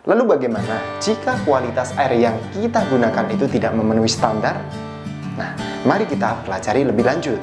Lalu bagaimana jika kualitas air yang kita gunakan itu tidak memenuhi standar? Nah, mari kita pelajari lebih lanjut.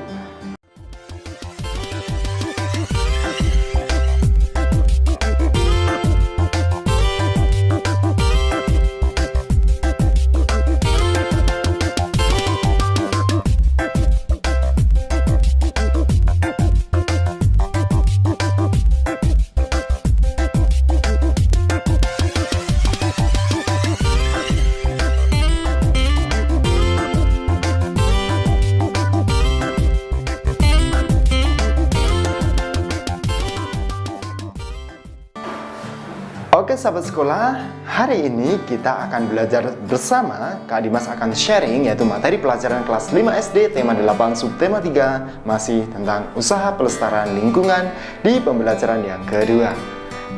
Oke sahabat sekolah, hari ini kita akan belajar bersama. Kak Dimas akan sharing yaitu materi pelajaran kelas 5 SD tema 8 subtema 3 masih tentang usaha pelestarian lingkungan di pembelajaran yang kedua.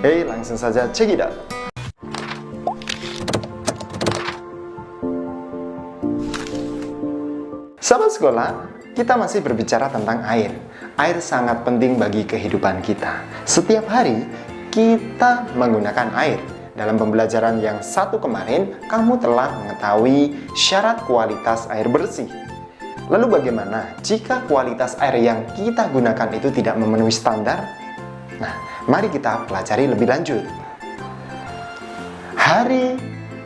Langsung saja check it out. Sahabat sekolah, kita masih berbicara tentang air. Air sangat penting bagi kehidupan kita. Setiap hari kita menggunakan air. Dalam pembelajaran yang satu kemarin, kamu telah mengetahui syarat kualitas air bersih. Lalu bagaimana jika kualitas air yang kita gunakan itu tidak memenuhi standar? Nah, mari kita pelajari lebih lanjut. Hari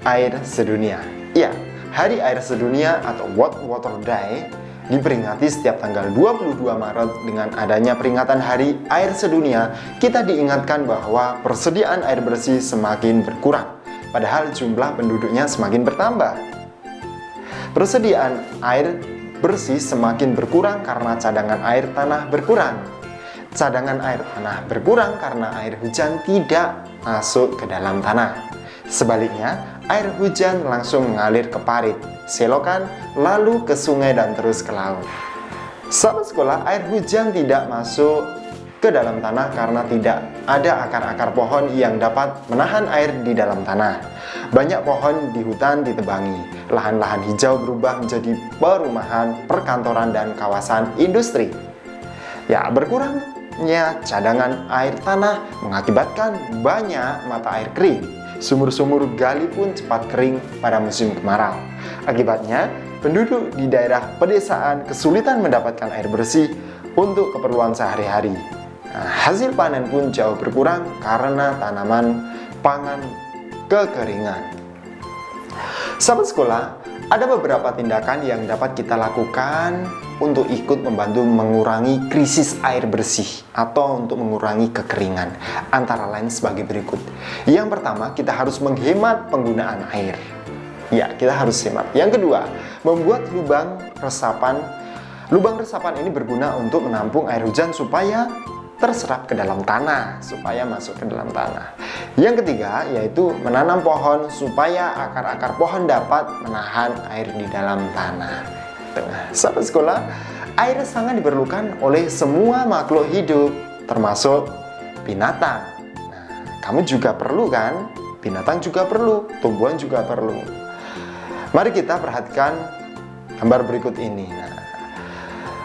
Air Sedunia. Ya, Hari Air Sedunia atau World Water Day diperingati setiap tanggal 22 Maret. Dengan adanya peringatan Hari Air Sedunia, kita diingatkan bahwa persediaan air bersih semakin berkurang, padahal jumlah penduduknya semakin bertambah. Persediaan air bersih semakin berkurang karena cadangan air tanah berkurang. Cadangan air tanah berkurang karena air hujan tidak masuk ke dalam tanah. Sebaliknya, air hujan langsung mengalir ke parit, selokan, lalu ke sungai dan terus ke laut. Sahabat sekolah, air hujan tidak masuk ke dalam tanah karena tidak ada akar-akar pohon yang dapat menahan air di dalam tanah. Banyak pohon di hutan ditebangi, lahan-lahan hijau berubah menjadi perumahan, perkantoran, dan kawasan industri. Ya, berkurangnya cadangan air tanah mengakibatkan banyak mata air kering. Sumur-sumur gali pun cepat kering pada musim kemarau. Akibatnya, penduduk di daerah pedesaan kesulitan mendapatkan air bersih untuk keperluan sehari-hari. Hasil panen pun jauh berkurang karena tanaman pangan kekeringan. Sahabat sekolah, ada beberapa tindakan yang dapat kita lakukan untuk ikut membantu mengurangi krisis air bersih atau untuk mengurangi kekeringan. Antara lain sebagai berikut. Yang pertama, kita harus menghemat penggunaan air. Ya, kita harus hemat. Yang kedua, membuat lubang resapan. Lubang resapan ini berguna untuk menampung air hujan supaya terserap ke dalam tanah, supaya masuk ke dalam tanah. Yang ketiga, yaitu menanam pohon supaya akar-akar pohon dapat menahan air di dalam tanah. Sahabat sekolah, air sangat diperlukan oleh semua makhluk hidup, termasuk binatang. Nah, kamu juga perlu kan? Binatang juga perlu, tumbuhan juga perlu. Mari kita perhatikan gambar berikut ini. Nah,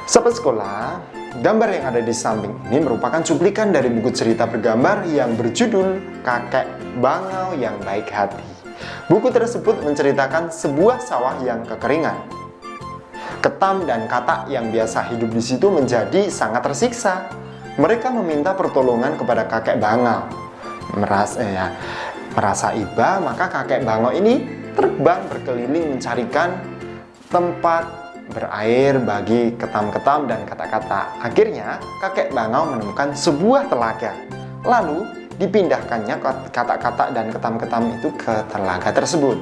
sahabat sekolah, gambar yang ada di samping ini merupakan cuplikan dari buku cerita bergambar yang berjudul Kakek Bangau yang Baik Hati. Buku tersebut menceritakan sebuah sawah yang kekeringan. Ketam dan katak yang biasa hidup di situ menjadi sangat tersiksa. Mereka meminta pertolongan kepada kakek Bangau. Merasa iba, maka kakek Bangau ini terbang berkeliling mencarikan tempat berair bagi ketam-ketam dan katak-katak. Akhirnya, kakek Bangau menemukan sebuah telaga. Lalu, dipindahkannya katak-katak dan ketam-ketam itu ke telaga tersebut.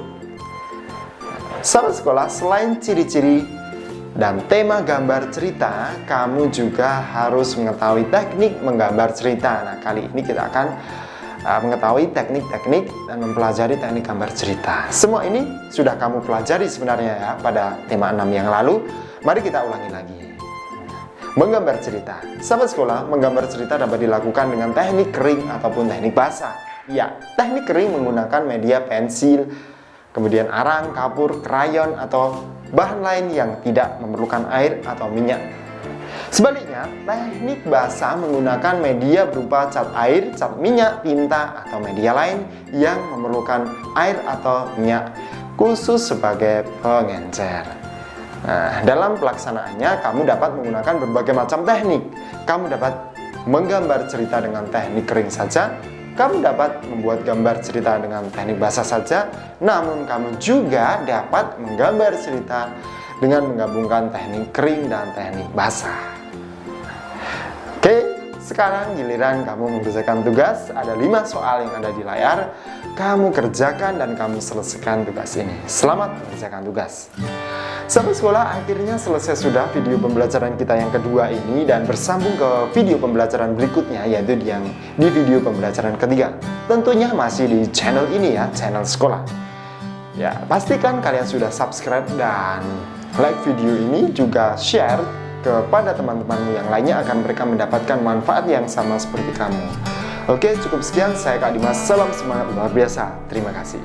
Sahabat sekolah, selain ciri-ciri dan tema gambar cerita, kamu juga harus mengetahui teknik menggambar cerita. Nah, kali ini kita akan mengetahui teknik-teknik dan mempelajari teknik gambar cerita. Semua ini sudah kamu pelajari sebenarnya ya pada tema 6 yang lalu. Mari kita ulangi lagi. Menggambar cerita. Sahabat sekolah, menggambar cerita dapat dilakukan dengan teknik kering ataupun teknik basah. Ya, teknik kering menggunakan media pensil, kemudian arang, kapur, krayon, atau bahan lain yang tidak memerlukan air atau minyak. Sebaliknya, teknik basah menggunakan media berupa cat air, cat minyak, tinta, atau media lain yang memerlukan air atau minyak khusus sebagai pengencer. Nah, dalam pelaksanaannya, kamu dapat menggunakan berbagai macam teknik. Kamu dapat menggambar cerita dengan teknik kering saja, kamu dapat membuat gambar cerita dengan teknik basah saja, namun kamu juga dapat menggambar cerita dengan menggabungkan teknik kering dan teknik basah. Oke, sekarang giliran kamu mengerjakan tugas. Ada 5 soal yang ada di layar. Kamu kerjakan dan kamu selesaikan tugas ini. Selamat mengerjakan tugas. Sahabat sekolah, akhirnya selesai sudah video pembelajaran kita yang kedua ini dan bersambung ke video pembelajaran berikutnya, yaitu di video pembelajaran ketiga. Tentunya masih di channel ini ya, channel sekolah. Ya, pastikan kalian sudah subscribe dan like video ini, juga share kepada teman-temanmu yang lainnya agar mereka mendapatkan manfaat yang sama seperti kamu. Oke, cukup sekian. Saya Kak Dimas. Salam semangat luar biasa. Terima kasih.